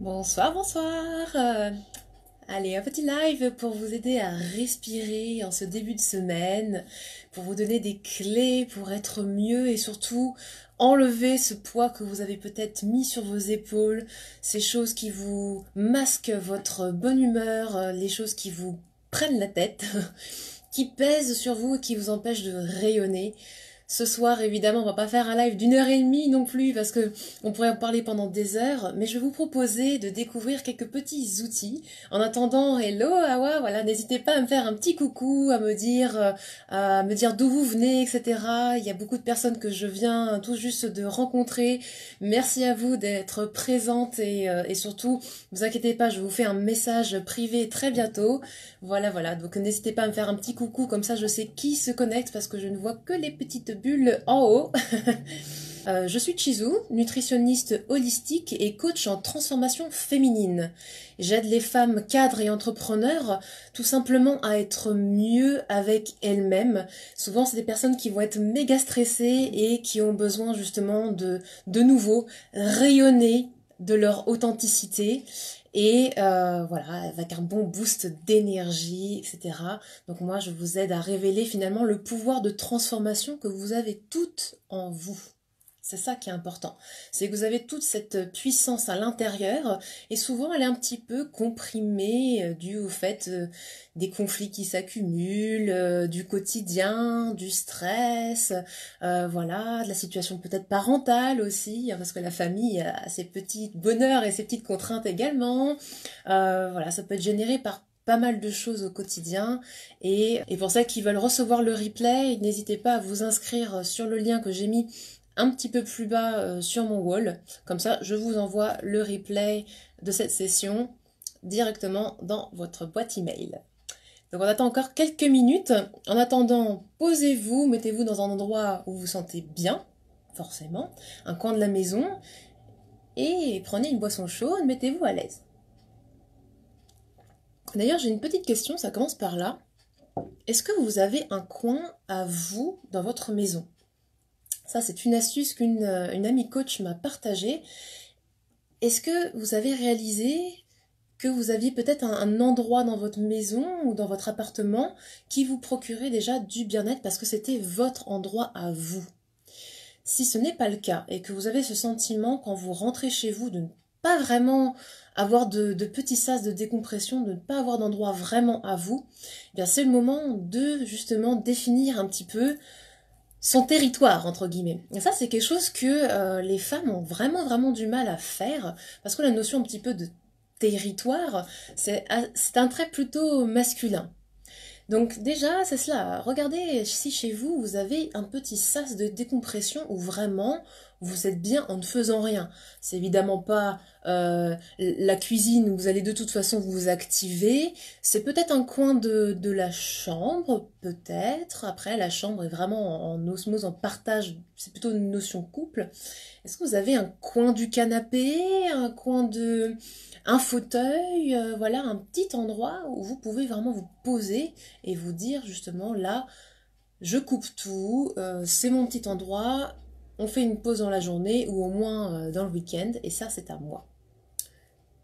Bonsoir, bonsoir. Allez, un petit live pour vous aider à respirer en ce début de semaine, pour vous donner des clés pour être mieux et surtout enlever ce poids que vous avez peut-être mis sur vos épaules, ces choses qui vous masquent votre bonne humeur, les choses qui vous prennent la tête, qui pèsent sur vous et qui vous empêchent de rayonner. Ce soir, évidemment, on va pas faire un live d'1 heure et demie non plus parce que on pourrait en parler pendant des heures, mais je vais vous proposer de découvrir quelques petits outils. En attendant, hello Awa, voilà, n'hésitez pas à me faire un petit coucou, à me dire d'où vous venez, etc. Il y a beaucoup de personnes que je viens tout juste de rencontrer. Merci à vous d'être présentes et surtout, ne vous inquiétez pas, je vous fais un message privé très bientôt. Voilà, voilà. Donc n'hésitez pas à me faire un petit coucou, comme ça je sais qui se connecte parce que je ne vois que les petites bulles en haut. Je suis Chizu, nutritionniste holistique et coach en transformation féminine. J'aide les femmes cadres et entrepreneurs tout simplement à être mieux avec elles-mêmes. Souvent, c'est des personnes qui vont être méga stressées et qui ont besoin justement de nouveau rayonner de leur authenticité et voilà, avec un bon boost d'énergie, etc. Donc moi, je vous aide à révéler finalement le pouvoir de transformation que vous avez toutes en vous. C'est ça qui est important. C'est que vous avez toute cette puissance à l'intérieur et souvent elle est un petit peu comprimée due au fait des conflits qui s'accumulent, du quotidien, du stress, voilà, de la situation peut-être parentale aussi, hein, parce que la famille a ses petits bonheurs et ses petites contraintes également. Voilà, ça peut être généré par pas mal de choses au quotidien et pour celles qui veulent recevoir le replay, n'hésitez pas à vous inscrire sur le lien que j'ai mis un petit peu plus bas sur mon wall. Comme ça, je vous envoie le replay de cette session directement dans votre boîte email. Donc on attend encore quelques minutes. En attendant, posez-vous, mettez-vous dans un endroit où vous vous sentez bien, forcément, un coin de la maison, et prenez une boisson chaude, mettez-vous à l'aise. D'ailleurs, j'ai une petite question, ça commence par là. Est-ce que vous avez un coin à vous dans votre maison? Ça, c'est une astuce qu'une amie coach m'a partagée. Est-ce que vous avez réalisé que vous aviez peut-être un endroit dans votre maison ou dans votre appartement qui vous procurait déjà du bien-être parce que c'était votre endroit à vous? Si ce n'est pas le cas et que vous avez ce sentiment quand vous rentrez chez vous de ne pas vraiment avoir de petits sas de décompression, de ne pas avoir d'endroit vraiment à vous, eh bien c'est le moment de justement définir un petit peu son territoire, entre guillemets. Et ça, c'est quelque chose que les femmes ont vraiment, vraiment du mal à faire, parce que la notion un petit peu de territoire, c'est un trait plutôt masculin. Donc déjà, c'est cela. Regardez si chez vous, vous avez un petit sas de décompression où vraiment vous êtes bien en ne faisant rien. C'est évidemment pas la cuisine où vous allez de toute façon vous activer. C'est peut-être un coin de la chambre, peut-être. Après, la chambre est vraiment en osmose, en partage. C'est plutôt une notion couple. Est-ce que vous avez un coin du canapé, un coin de un fauteuil, voilà, un petit endroit où vous pouvez vraiment vous poser et vous dire justement là, je coupe tout, c'est mon petit endroit, on fait une pause dans la journée ou au moins dans le week-end et ça c'est à moi.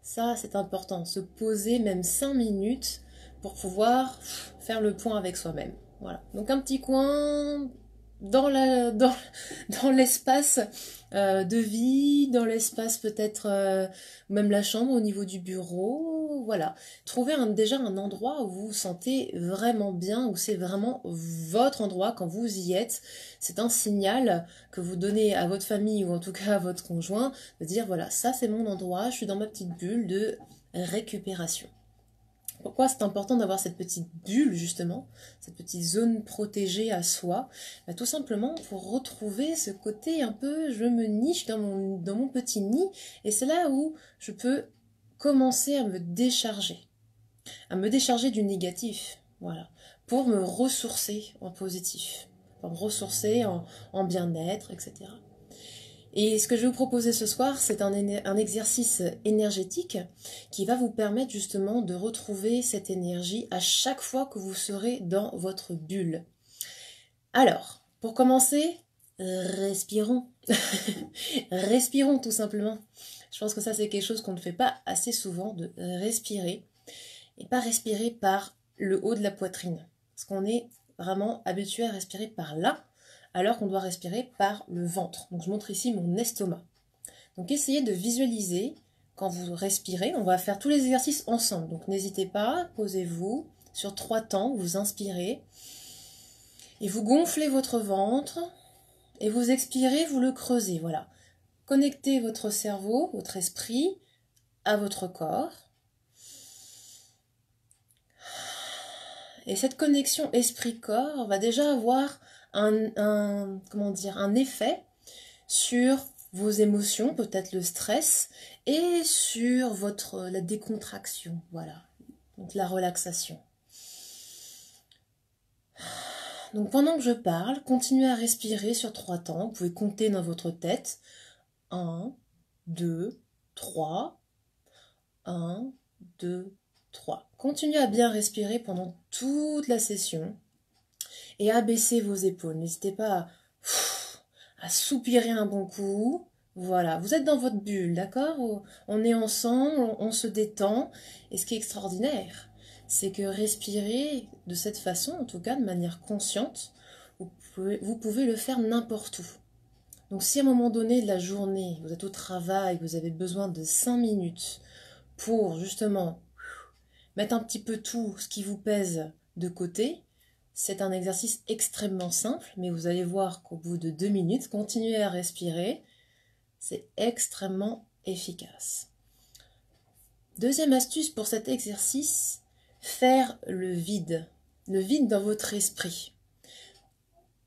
Ça c'est important, se poser même 5 minutes pour pouvoir faire le point avec soi-même. Voilà, donc un petit coin dans l'espace de vie, dans l'espace peut-être même la chambre au niveau du bureau, voilà. Trouvez déjà un endroit où vous vous sentez vraiment bien, où c'est vraiment votre endroit quand vous y êtes. C'est un signal que vous donnez à votre famille ou en tout cas à votre conjoint de dire voilà, ça c'est mon endroit, je suis dans ma petite bulle de récupération. Pourquoi c'est important d'avoir cette petite bulle, justement, cette petite zone protégée à soi? Tout simplement pour retrouver ce côté un peu, je me niche dans mon petit nid, et c'est là où je peux commencer à me décharger du négatif, voilà, pour me ressourcer en positif, pour me ressourcer en bien-être, etc. Et ce que je vais vous proposer ce soir, c'est un exercice énergétique qui va vous permettre justement de retrouver cette énergie à chaque fois que vous serez dans votre bulle. Alors, pour commencer, respirons. Respirons tout simplement. Je pense que ça c'est quelque chose qu'on ne fait pas assez souvent, de respirer. Et pas respirer par le haut de la poitrine. Parce qu'on est vraiment habitué à respirer par là, alors qu'on doit respirer par le ventre. Donc je montre ici mon estomac. Donc essayez de visualiser quand vous respirez. On va faire tous les exercices ensemble. Donc n'hésitez pas, posez-vous sur 3 temps, vous inspirez. Et vous gonflez votre ventre. Et vous expirez, vous le creusez. Voilà. Connectez votre cerveau, votre esprit à votre corps. Et cette connexion esprit-corps va déjà avoir comment dire, un effet sur vos émotions, peut-être le stress, et sur la décontraction, voilà, donc la relaxation. Donc pendant que je parle, continuez à respirer sur 3 temps. Vous pouvez compter dans votre tête. 1, 2, 3. 1, 2, 3. Continuez à bien respirer pendant toute la session et à baisser vos épaules. N'hésitez pas à soupirer un bon coup. Voilà, vous êtes dans votre bulle, d'accord? On est ensemble, on se détend. Et ce qui est extraordinaire, c'est que respirer de cette façon, en tout cas de manière consciente, vous pouvez le faire n'importe où. Donc si à un moment donné de la journée, vous êtes au travail, vous avez besoin de 5 minutes pour justement mettre un petit peu tout ce qui vous pèse de côté, c'est un exercice extrêmement simple, mais vous allez voir qu'au bout de 2 minutes, continuez à respirer, c'est extrêmement efficace. Deuxième astuce pour cet exercice, faire le vide dans votre esprit.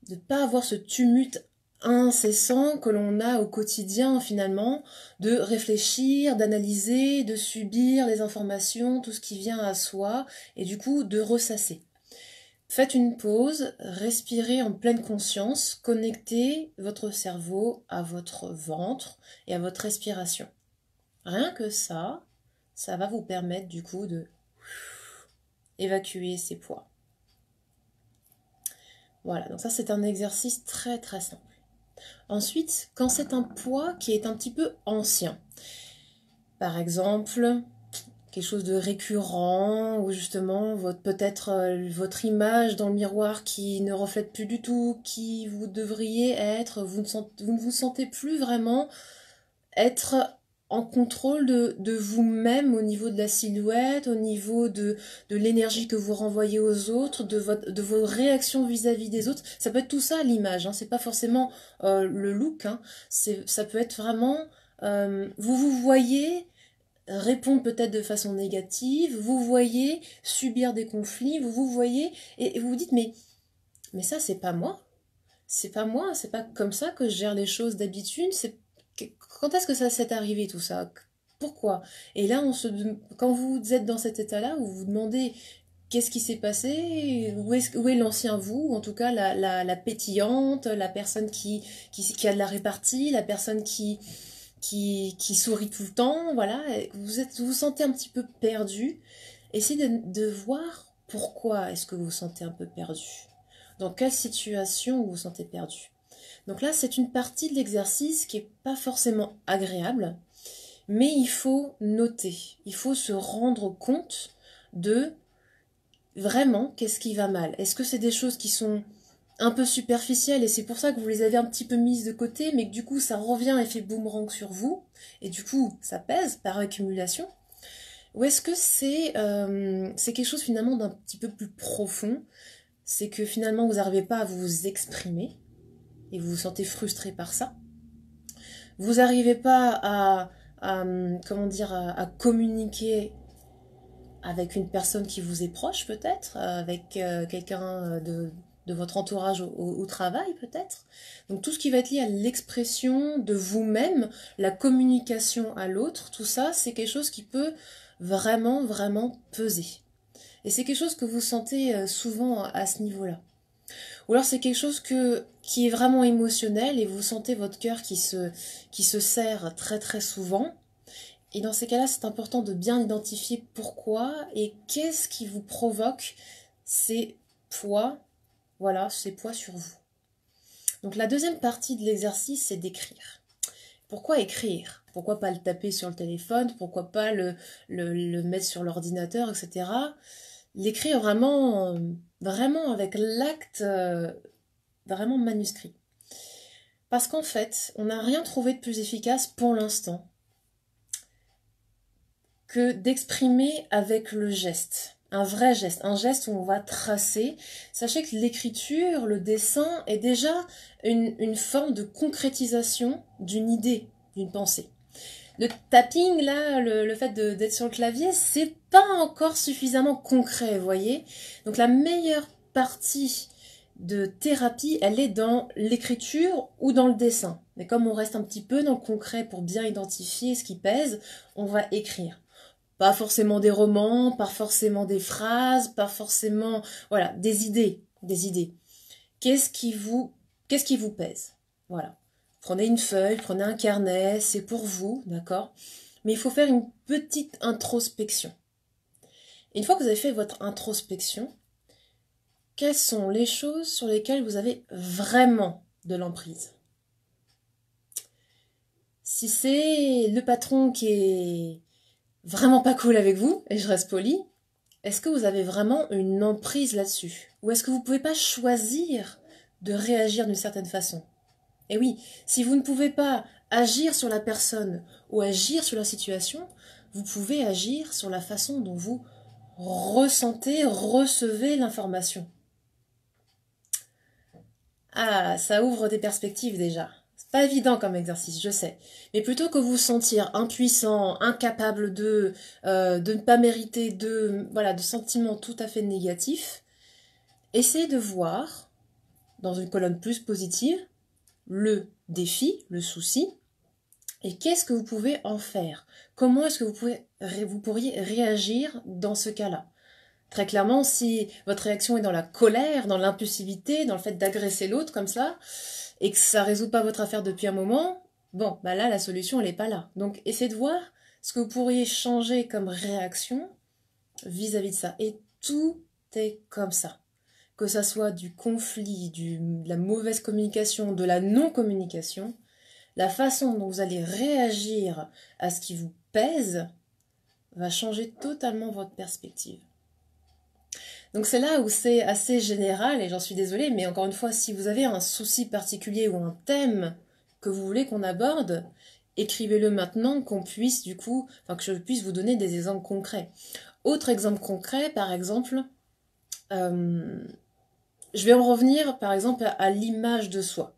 De ne pas avoir ce tumulte incessant que l'on a au quotidien finalement, de réfléchir, d'analyser, de subir les informations, tout ce qui vient à soi, et du coup de ressasser. Faites une pause, respirez en pleine conscience, connectez votre cerveau à votre ventre et à votre respiration. Rien que ça va vous permettre du coup de évacuer ces poids. Voilà, donc ça c'est un exercice très très simple. Ensuite, quand c'est un poids qui est un petit peu ancien, par exemple, quelque chose de récurrent, ou justement peut-être votre image dans le miroir qui ne reflète plus du tout qui vous devriez être, vous ne vous sentez plus vraiment être en contrôle de vous-même au niveau de la silhouette, au niveau de l'énergie que vous renvoyez aux autres, de vos réactions vis-à-vis des autres. Ça peut être tout ça l'image, hein. C'est pas forcément le look, hein. Ça peut être vraiment, vous vous voyez répondre peut-être de façon négative, vous voyez subir des conflits, vous vous voyez, et vous vous dites mais ça c'est pas moi. C'est pas moi, c'est pas comme ça que je gère les choses d'habitude. Quand est-ce que ça s'est arrivé tout ça? Pourquoi? Et là, quand vous êtes dans cet état-là, vous vous demandez qu'est-ce qui s'est passé, où est l'ancien vous, ou en tout cas la pétillante, la personne qui a de la répartie, la personne qui sourit tout le temps, voilà. Vous vous sentez un petit peu perdu. Essayez de voir pourquoi est-ce que vous vous sentez un peu perdu. Dans quelle situation vous vous sentez perdu. Donc là, c'est une partie de l'exercice qui n'est pas forcément agréable, mais il faut noter, il faut se rendre compte de vraiment qu'est-ce qui va mal. Est-ce que c'est des choses qui sont un peu superficielles et c'est pour ça que vous les avez un petit peu mises de côté, mais que du coup ça revient et fait boomerang sur vous, et du coup ça pèse par accumulation? Ou est-ce que c'est quelque chose finalement d'un petit peu plus profond? C'est que finalement vous n'arrivez pas à vous exprimer, et vous vous sentez frustré par ça. Vous n'arrivez pas comment dire, à communiquer avec une personne qui vous est proche peut-être, avec quelqu'un de votre entourage au travail peut-être. Donc tout ce qui va être lié à l'expression de vous-même, la communication à l'autre, tout ça c'est quelque chose qui peut vraiment vraiment peser. Et c'est quelque chose que vous sentez souvent à ce niveau-là. Ou alors c'est quelque chose qui est vraiment émotionnel et vous sentez votre cœur qui se serre très très souvent. Et dans ces cas-là, c'est important de bien identifier pourquoi et qu'est-ce qui vous provoque ces poids, voilà, ces poids sur vous. Donc la deuxième partie de l'exercice, c'est d'écrire. Pourquoi écrire? Pourquoi pas le taper sur le téléphone? Pourquoi pas le mettre sur l'ordinateur, etc. L'écrire vraiment, vraiment avec l'acte vraiment manuscrit. Parce qu'en fait, on n'a rien trouvé de plus efficace pour l'instant que d'exprimer avec le geste. Un vrai geste, un geste où on va tracer. Sachez que l'écriture, le dessin est déjà une forme de concrétisation d'une idée, d'une pensée. Le tapping, là, le fait d'être sur le clavier, c'est pas encore suffisamment concret, vous voyez. Donc la meilleure partie de thérapie, elle est dans l'écriture ou dans le dessin. Mais comme on reste un petit peu dans le concret pour bien identifier ce qui pèse, on va écrire. Pas forcément des romans, pas forcément des phrases, pas forcément... Voilà, des idées, des idées. Qu'est-ce qui vous pèse? Voilà. Prenez une feuille, prenez un carnet, c'est pour vous, d'accord? Mais il faut faire une petite introspection. Une fois que vous avez fait votre introspection, quelles sont les choses sur lesquelles vous avez vraiment de l'emprise? Si c'est le patron qui est vraiment pas cool avec vous, et je reste polie, est-ce que vous avez vraiment une emprise là-dessus? Ou est-ce que vous ne pouvez pas choisir de réagir d'une certaine façon? Et oui, si vous ne pouvez pas agir sur la personne ou agir sur la situation, vous pouvez agir sur la façon dont vous ressentez, recevez l'information. Ah, ça ouvre des perspectives déjà. C'est pas évident comme exercice, je sais. Mais plutôt que vous sentir impuissant, incapable de ne pas mériter, voilà, de sentiments tout à fait négatifs, essayez de voir, dans une colonne plus positive, le défi, le souci, et qu'est-ce que vous pouvez en faire? Comment est-ce que vous pourriez réagir dans ce cas-là? Très clairement, si votre réaction est dans la colère, dans l'impulsivité, dans le fait d'agresser l'autre comme ça, et que ça ne résout pas votre affaire depuis un moment, bon, bah là, la solution, elle n'est pas là. Donc, essayez de voir ce que vous pourriez changer comme réaction vis-à-vis de ça. Et tout est comme ça. Que ça soit du conflit, de la mauvaise communication, de la non-communication, la façon dont vous allez réagir à ce qui vous pèse va changer totalement votre perspective. Donc c'est là où c'est assez général, et j'en suis désolée, mais encore une fois, si vous avez un souci particulier ou un thème que vous voulez qu'on aborde, écrivez-le maintenant, qu'on puisse du coup, enfin que je puisse vous donner des exemples concrets. Autre exemple concret, par exemple, je vais en revenir par exemple à l'image de soi.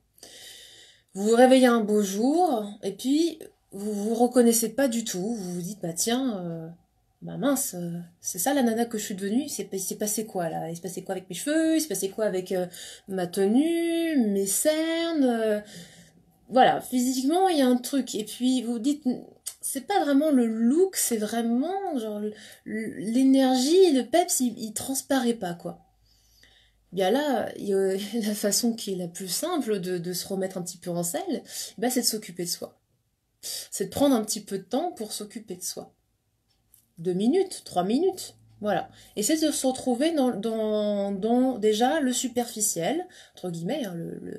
Vous vous réveillez un beau jour, et puis vous vous reconnaissez pas du tout, vous vous dites, bah tiens... bah mince, c'est ça la nana que je suis devenue, il s'est passé quoi là? Il s'est passé quoi avec mes cheveux? Il s'est passé quoi avec ma tenue, mes cernes? Voilà, physiquement il y a un truc. Et puis vous vous dites, c'est pas vraiment le look, c'est vraiment genre l'énergie, le peps, il transparaît pas quoi. Bien là, la façon qui est la plus simple de se remettre un petit peu en selle, bah, c'est de s'occuper de soi. C'est de prendre un petit peu de temps pour s'occuper de soi. 2 minutes, 3 minutes. Voilà. Et c'est de se retrouver dans déjà le superficiel, entre guillemets, hein,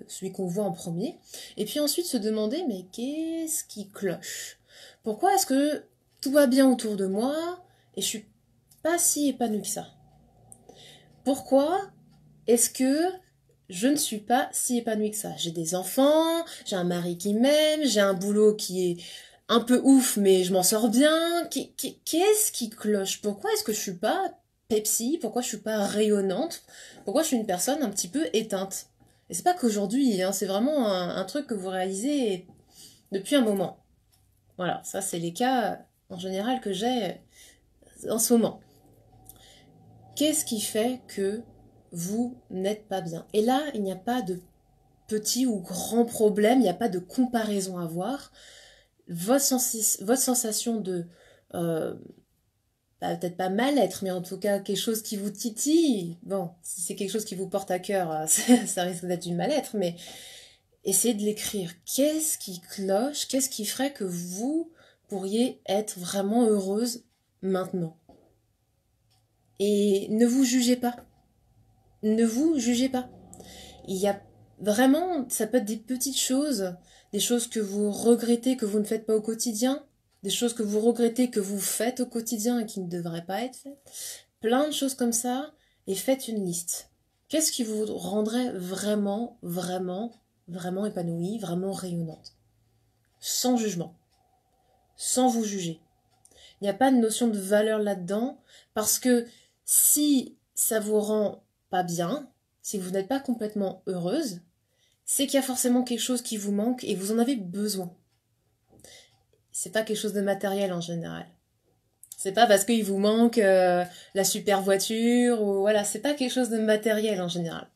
celui qu'on voit en premier. Et puis ensuite se demander, mais qu'est-ce qui cloche? Pourquoi est-ce que tout va bien autour de moi et je suis pas si épanouie que ça? Pourquoi est-ce que je ne suis pas si épanouie que ça? J'ai des enfants, j'ai un mari qui m'aime, j'ai un boulot qui est un peu ouf, mais je m'en sors bien. Qu'est-ce qui cloche? Pourquoi est-ce que je suis pas Pepsi? Pourquoi je suis pas rayonnante? Pourquoi je suis une personne un petit peu éteinte? Et c'est pas qu'aujourd'hui, hein, c'est vraiment un truc que vous réalisez depuis un moment. Voilà, ça c'est les cas en général que j'ai en ce moment. Qu'est-ce qui fait que vous n'êtes pas bien? Et là, il n'y a pas de petit ou grand problème, il n'y a pas de comparaison à avoir. Votre sensation de, peut-être pas mal-être, mais en tout cas quelque chose qui vous titille, bon, si c'est quelque chose qui vous porte à cœur, ça risque d'être du mal-être, mais essayez de l'écrire. Qu'est-ce qui cloche? Qu'est-ce qui ferait que vous pourriez être vraiment heureuse maintenant? Et ne vous jugez pas. Ne vous jugez pas. Il y a Vraiment, ça peut être des petites choses, des choses que vous regrettez que vous ne faites pas au quotidien, des choses que vous regrettez que vous faites au quotidien et qui ne devraient pas être faites. Plein de choses comme ça, et faites une liste. Qu'est-ce qui vous rendrait vraiment, vraiment, vraiment épanouie, vraiment rayonnante? Sans jugement, sans vous juger. Il n'y a pas de notion de valeur là-dedans, parce que si ça vous rend pas bien, si vous n'êtes pas complètement heureuse, c'est qu'il y a forcément quelque chose qui vous manque et vous en avez besoin. C'est pas quelque chose de matériel en général. C'est pas parce qu'il vous manque la super voiture ou voilà, c'est pas quelque chose de matériel en général.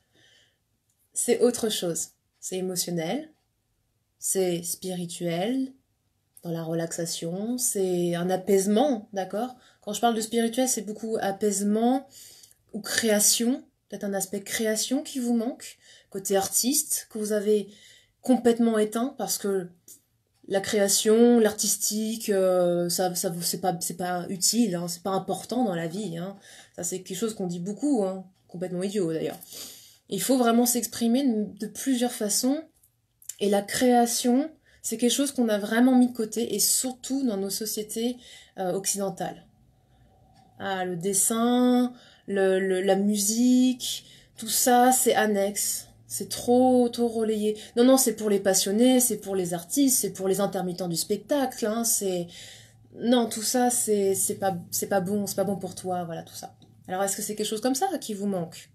C'est autre chose. C'est émotionnel, c'est spirituel, dans la relaxation, c'est un apaisement, d'accord? Quand je parle de spirituel, c'est beaucoup apaisement ou création, peut-être un aspect création qui vous manque, côté artiste, que vous avez complètement éteint parce que la création, l'artistique, c'est pas utile, hein, c'est pas important dans la vie, hein. Ça, c'est quelque chose qu'on dit beaucoup, hein, complètement idiot d'ailleurs. Il faut vraiment s'exprimer de plusieurs façons, et la création, c'est quelque chose qu'on a vraiment mis de côté, et surtout dans nos sociétés occidentales. Ah, le dessin, la musique, tout ça, c'est annexe. C'est trop relayé. Non, non, c'est pour les passionnés, c'est pour les artistes, c'est pour les intermittents du spectacle, hein, c'est... Non, tout ça, c'est pas bon, c'est pas bon pour toi, voilà, tout ça. Alors, est-ce que c'est quelque chose comme ça qui vous manque?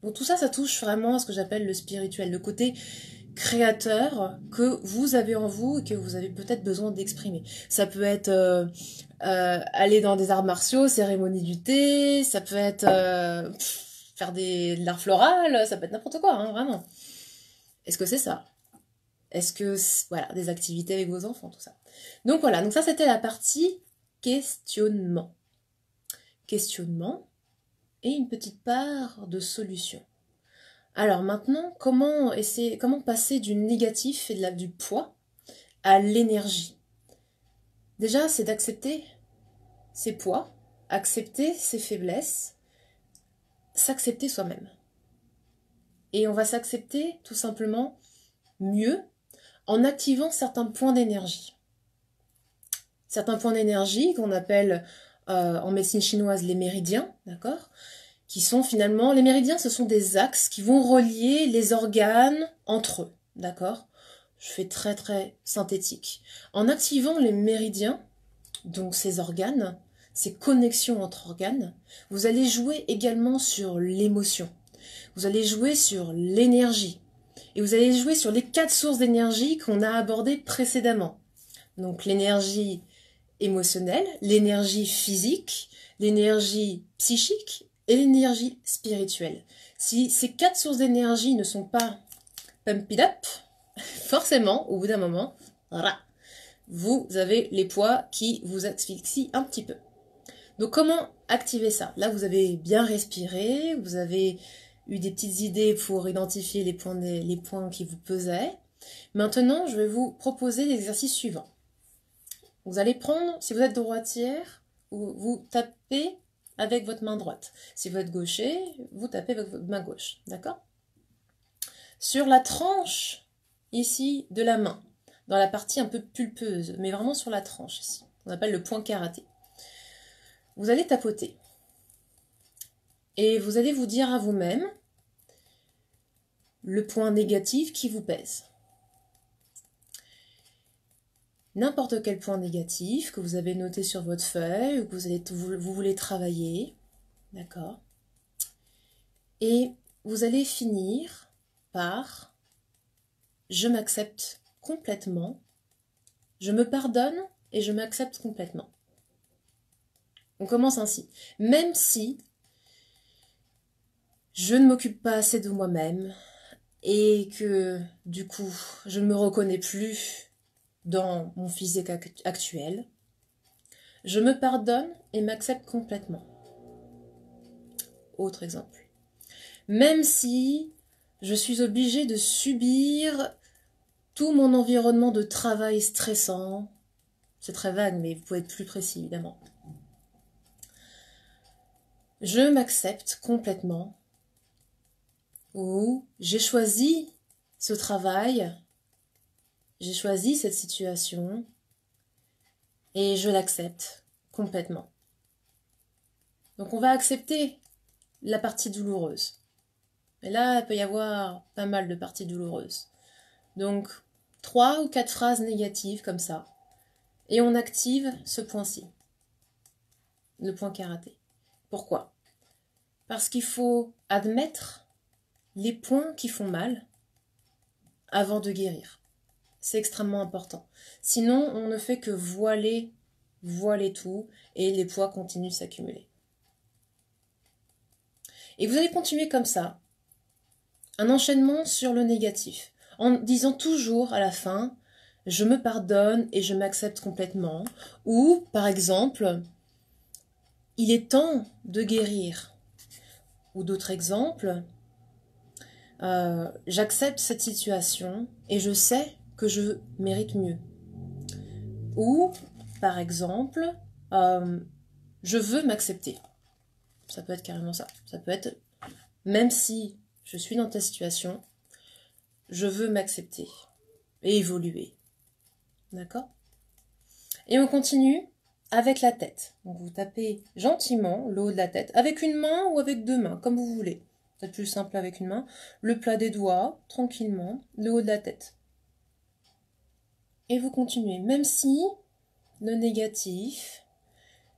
Donc tout ça, ça touche vraiment à ce que j'appelle le spirituel, le côté créateur que vous avez en vous et que vous avez peut-être besoin d'exprimer. Ça peut être aller dans des arts martiaux, cérémonie du thé, ça peut être faire de l'art floral, ça peut être n'importe quoi, hein, vraiment. Est-ce que c'est ça? Est-ce que, voilà, des activités avec vos enfants, tout ça. Donc voilà, donc ça c'était la partie questionnement. Questionnement et une petite part de solution. Alors maintenant, comment passer du négatif et du poids à l'énergie? Déjà, c'est d'accepter ses poids, accepter ses faiblesses, s'accepter soi-même. Et on va s'accepter tout simplement mieux en activant certains points d'énergie. Certains points d'énergie qu'on appelle en médecine chinoise les méridiens, d'accord? Qui sont finalement, les méridiens, ce sont des axes qui vont relier les organes entre eux, d'accord? Je fais très synthétique. En activant les méridiens, donc ces organes, ces connexions entre organes, vous allez jouer également sur l'émotion. Vous allez jouer sur l'énergie. Et vous allez jouer sur les 4 sources d'énergie qu'on a abordées précédemment. Donc l'énergie émotionnelle, l'énergie physique, l'énergie psychique et l'énergie spirituelle. Si ces 4 sources d'énergie ne sont pas pump it up, forcément, au bout d'un moment, voilà, vous avez les poids qui vous asphyxient un petit peu. Donc comment activer ça? Là, vous avez bien respiré, vous avez eu des petites idées pour identifier les points qui vous pesaient. Maintenant, je vais vous proposer l'exercice suivant. Vous allez prendre, si vous êtes droitière, vous tapez avec votre main droite. Si vous êtes gaucher, vous tapez avec votre main gauche. D'accord? Sur la tranche, ici, de la main, dans la partie un peu pulpeuse, mais vraiment sur la tranche, ici. On appelle le point karaté. Vous allez tapoter. Et vous allez vous dire à vous-même le point négatif qui vous pèse. N'importe quel point négatif que vous avez noté sur votre feuille ou que vous voulez travailler. D'accord? Et vous allez finir par « je m'accepte complètement », « je me pardonne et je m'accepte complètement ». On commence ainsi. Même si je ne m'occupe pas assez de moi-même et que du coup je ne me reconnais plus dans mon physique actuel, je me pardonne et m'accepte complètement. Autre exemple. Même si je suis obligée de subir tout mon environnement de travail stressant, c'est très vague, mais vous pouvez être plus précis évidemment. Je m'accepte complètement. Ou j'ai choisi ce travail, j'ai choisi cette situation et je l'accepte complètement. Donc on va accepter la partie douloureuse. Et là, il peut y avoir pas mal de parties douloureuses. Donc 3 ou 4 phrases négatives comme ça. Et on active ce point-ci. Le point karaté. Pourquoi? Parce qu'il faut admettre les points qui font mal avant de guérir. C'est extrêmement important. Sinon, on ne fait que voiler tout et les poids continuent de s'accumuler. Et vous allez continuer comme ça, un enchaînement sur le négatif, en disant toujours à la fin, je me pardonne et je m'accepte complètement. Ou, par exemple, il est temps de guérir. Ou d'autres exemples, j'accepte cette situation et je sais que je mérite mieux. Ou, par exemple, je veux m'accepter. Ça peut être carrément ça. Ça peut être, même si je suis dans ta situation, je veux m'accepter et évoluer. D'accord? Et on continue avec la tête. Donc vous tapez gentiment le haut de la tête, avec une main ou avec 2 mains, comme vous voulez. C'est plus simple avec une main. Le plat des doigts, tranquillement, le haut de la tête. Et vous continuez, même si le négatif,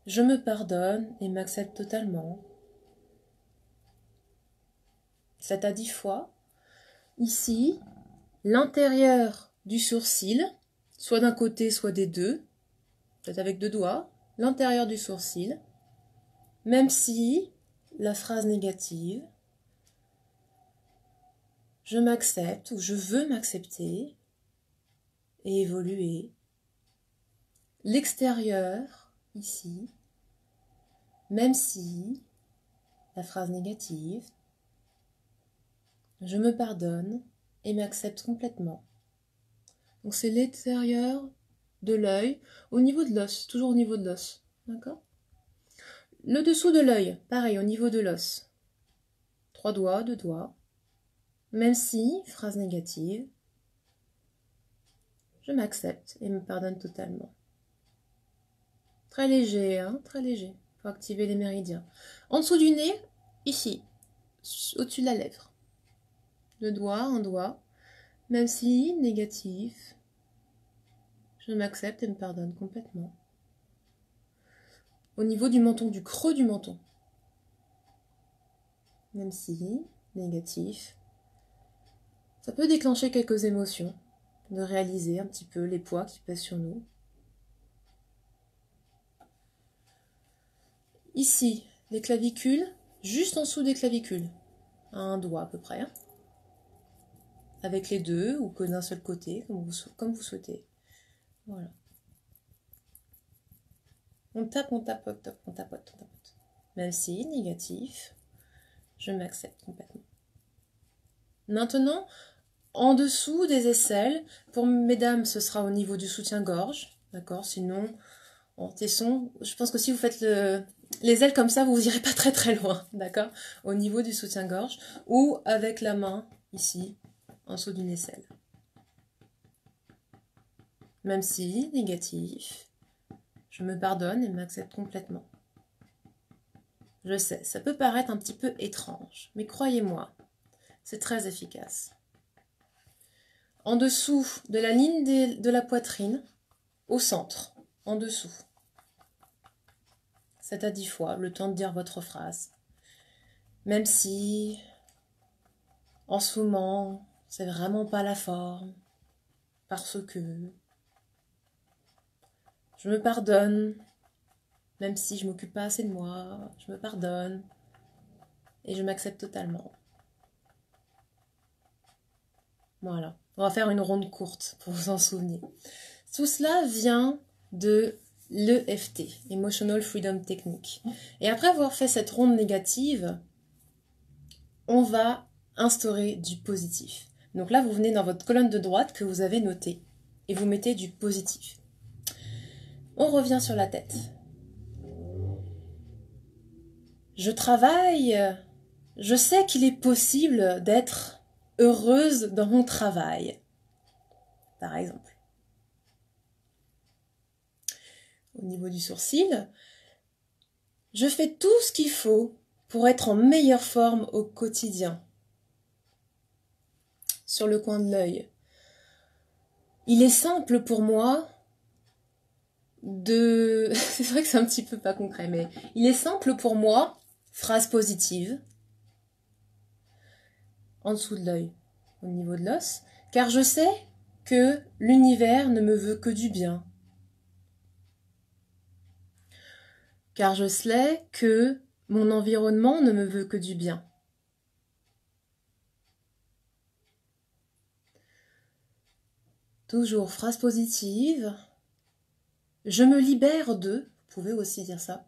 je me pardonne et m'accepte totalement. 7 à 10 fois. Ici, l'intérieur du sourcil, soit d'un côté, soit des deux, peut-être avec 2 doigts, l'intérieur du sourcil, même si la phrase négative, je m'accepte ou je veux m'accepter et évoluer. L'extérieur, ici, même si la phrase négative, je me pardonne et m'accepte complètement. Donc c'est l'extérieur de l'œil au niveau de l'os, toujours au niveau de l'os. D'accord? Le dessous de l'œil, pareil, au niveau de l'os. 3 doigts, 2 doigts. Même si, phrase négative, je m'accepte et me pardonne totalement. Très léger, hein, très léger. Il faut activer les méridiens. En dessous du nez, ici, au-dessus de la lèvre. 2 doigts, 1 doigt. Même si, négatif, je m'accepte et me pardonne complètement. Au niveau du menton, du creux du menton. Même si, négatif, ça peut déclencher quelques émotions, de réaliser un petit peu les poids qui pèsent sur nous. Ici, les clavicules, juste en dessous des clavicules, à 1 doigt à peu près, hein, avec les 2 ou que d'un seul côté, comme vous souhaitez. Voilà. On tape, on tapote, on tapote, on tapote. Même si, négatif, je m'accepte complètement. Maintenant, en dessous des aisselles, pour mesdames, ce sera au niveau du soutien-gorge, d'accord? Sinon, en tesson, je pense que si vous faites les ailes comme ça, vous irez pas très très loin, d'accord? Au niveau du soutien-gorge, ou avec la main, ici, en dessous d'une aisselle. Même si, négatif, je me pardonne et m'accepte complètement. Je sais, ça peut paraître un petit peu étrange, mais croyez-moi, c'est très efficace. En dessous de la ligne de la poitrine, au centre, en dessous. 7 à 10 fois, le temps de dire votre phrase. Même si, en ce moment, c'est vraiment pas la forme, parce que je me pardonne, même si je m'occupe pas assez de moi, je me pardonne et je m'accepte totalement. Voilà, on va faire une ronde courte pour vous en souvenir. Tout cela vient de l'EFT, Emotional Freedom Technique. Et après avoir fait cette ronde négative, on va instaurer du positif. Donc là, vous venez dans votre colonne de droite que vous avez notée et vous mettez du positif. On revient sur la tête. Je travaille, Je sais qu'il est possible d'être heureuse dans mon travail, par exemple. Au niveau du sourcil, je fais tout ce qu'il faut pour être en meilleure forme au quotidien. Sur le coin de l'œil, il est simple pour moi de... C'est vrai que c'est un petit peu pas concret, mais il est simple pour moi, phrase positive, en dessous de l'œil, au niveau de l'os, car je sais que l'univers ne me veut que du bien. Car je sais que mon environnement ne me veut que du bien. Toujours phrase positive. Je me libère de, vous pouvez aussi dire ça,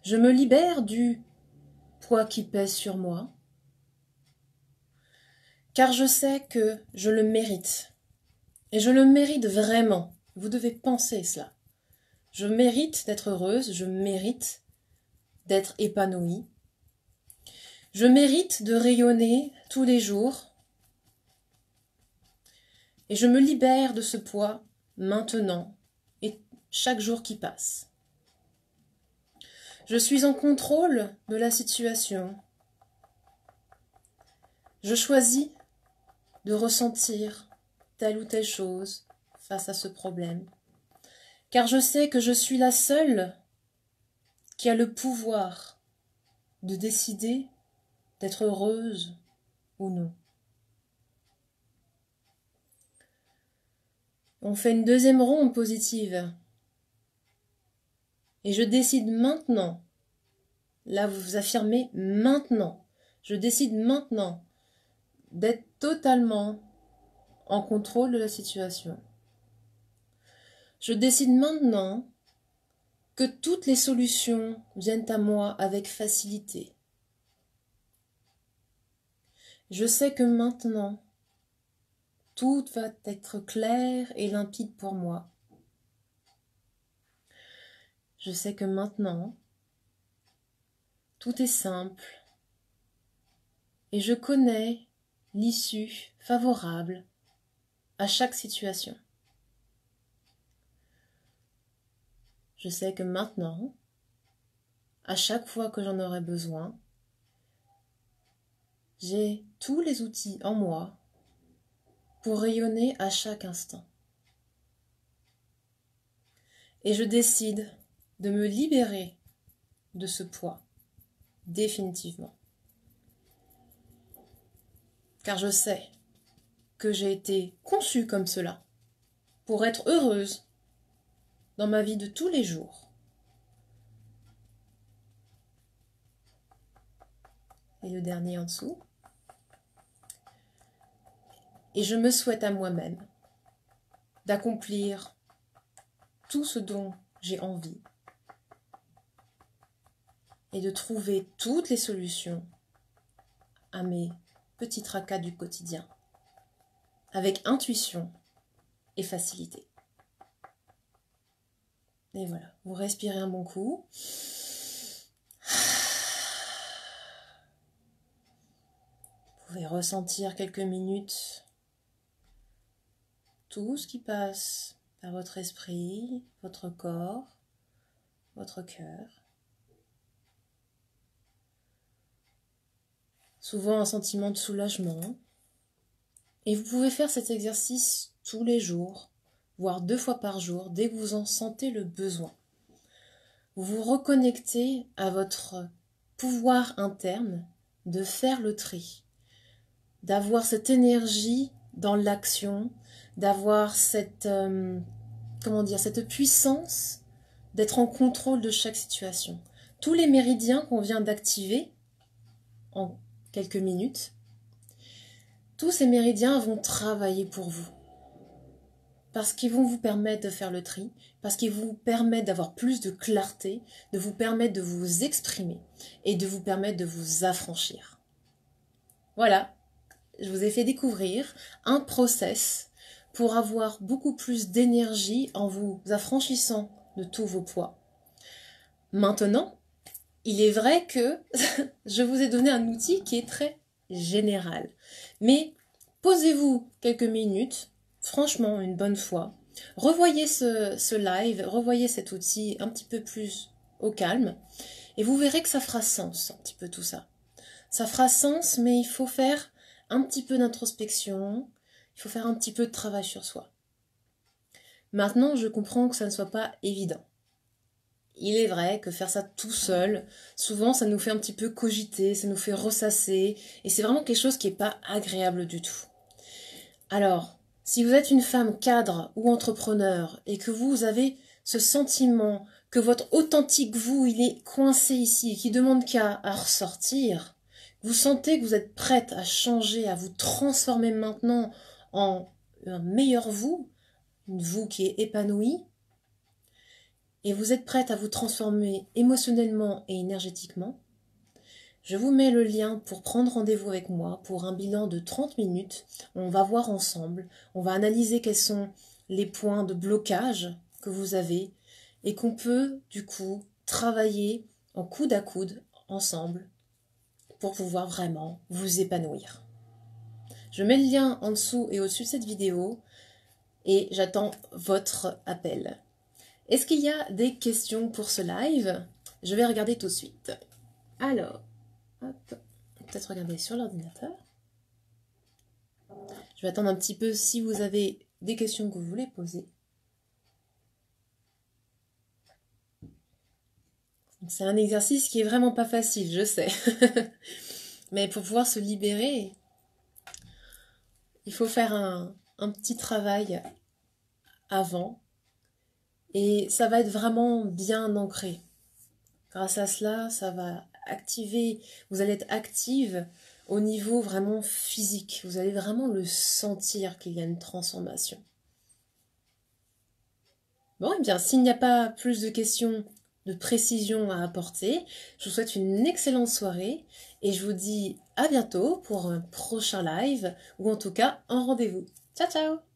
je me libère du poids qui pèse sur moi, car je sais que je le mérite. Et je le mérite vraiment. Vous devez penser cela. Je mérite d'être heureuse, je mérite d'être épanouie. Je mérite de rayonner tous les jours. Et je me libère de ce poids maintenant et chaque jour qui passe. Je suis en contrôle de la situation. Je choisis de ressentir telle ou telle chose face à ce problème. Car je sais que je suis la seule qui a le pouvoir de décider d'être heureuse ou non. On fait une deuxième ronde positive. Et je décide maintenant, là vous vous affirmez maintenant, je décide maintenant d'être totalement en contrôle de la situation. Je décide maintenant que toutes les solutions viennent à moi avec facilité. Je sais que maintenant, tout va être clair et limpide pour moi. Je sais que maintenant, tout est simple et je connais l'issue favorable à chaque situation. Je sais que maintenant, à chaque fois que j'en aurai besoin, j'ai tous les outils en moi pour rayonner à chaque instant. Et je décide de me libérer de ce poids, définitivement. Car je sais que j'ai été conçue comme cela, pour être heureuse dans ma vie de tous les jours. Et le dernier en dessous. Et je me souhaite à moi-même d'accomplir tout ce dont j'ai envie et de trouver toutes les solutions à mes petits tracas du quotidien avec intuition et facilité. Et voilà, vous respirez un bon coup. Vous pouvez ressentir quelques minutes tout ce qui passe par votre esprit, votre corps, votre cœur. Souvent un sentiment de soulagement. Et vous pouvez faire cet exercice tous les jours, voire 2 fois par jour, dès que vous en sentez le besoin. Vous vous reconnectez à votre pouvoir interne de faire le tri, d'avoir cette énergie dans l'action, d'avoir cette, cette puissance d'être en contrôle de chaque situation. Tous les méridiens qu'on vient d'activer en quelques minutes, tous ces méridiens vont travailler pour vous. Parce qu'ils vont vous permettre de faire le tri, parce qu'ils vous permettent d'avoir plus de clarté, de vous permettre de vous exprimer et de vous permettre de vous affranchir. Voilà, je vous ai fait découvrir un process pour avoir beaucoup plus d'énergie en vous affranchissant de tous vos poids. Maintenant, Il est vrai que je vous ai donné un outil qui est très général. Mais posez-vous quelques minutes, franchement, une bonne fois. Revoyez ce live, revoyez cet outil un petit peu plus au calme. Et vous verrez que ça fera sens, un petit peu tout ça. Ça fera sens, mais il faut faire un petit peu d'introspection. Il faut faire un petit peu de travail sur soi. Maintenant, je comprends que ça ne soit pas évident. Il est vrai que faire ça tout seul, souvent ça nous fait un petit peu cogiter, ça nous fait ressasser, et c'est vraiment quelque chose qui n'est pas agréable du tout. Alors, si vous êtes une femme cadre ou entrepreneur et que vous avez ce sentiment que votre authentique vous, il est coincé ici et qui demande qu'à ressortir, vous sentez que vous êtes prête à changer, à vous transformer maintenant en un meilleur vous, une vous qui est épanouie, et vous êtes prête à vous transformer émotionnellement et énergétiquement, je vous mets le lien pour prendre rendez-vous avec moi pour un bilan de 30 minutes. On va voir ensemble, on va analyser quels sont les points de blocage que vous avez et qu'on peut du coup travailler en coude à coude ensemble pour pouvoir vraiment vous épanouir. Je mets le lien en dessous et au-dessus de cette vidéo et j'attends votre appel. Est-ce qu'il y a des questions pour ce live? Je vais regarder tout de suite. Alors, hop, peut-être regarder sur l'ordinateur. Je vais attendre un petit peu si vous avez des questions que vous voulez poser. C'est un exercice qui est vraiment pas facile, je sais. Mais pour pouvoir se libérer, il faut faire un petit travail avant. Et ça va être vraiment bien ancré. Grâce à cela, ça va activer, vous allez être active au niveau vraiment physique. Vous allez vraiment le sentir qu'il y a une transformation. Bon, et bien, s'il n'y a pas plus de questions de précision à apporter, je vous souhaite une excellente soirée et je vous dis à bientôt pour un prochain live ou en tout cas un rendez-vous. Ciao, ciao!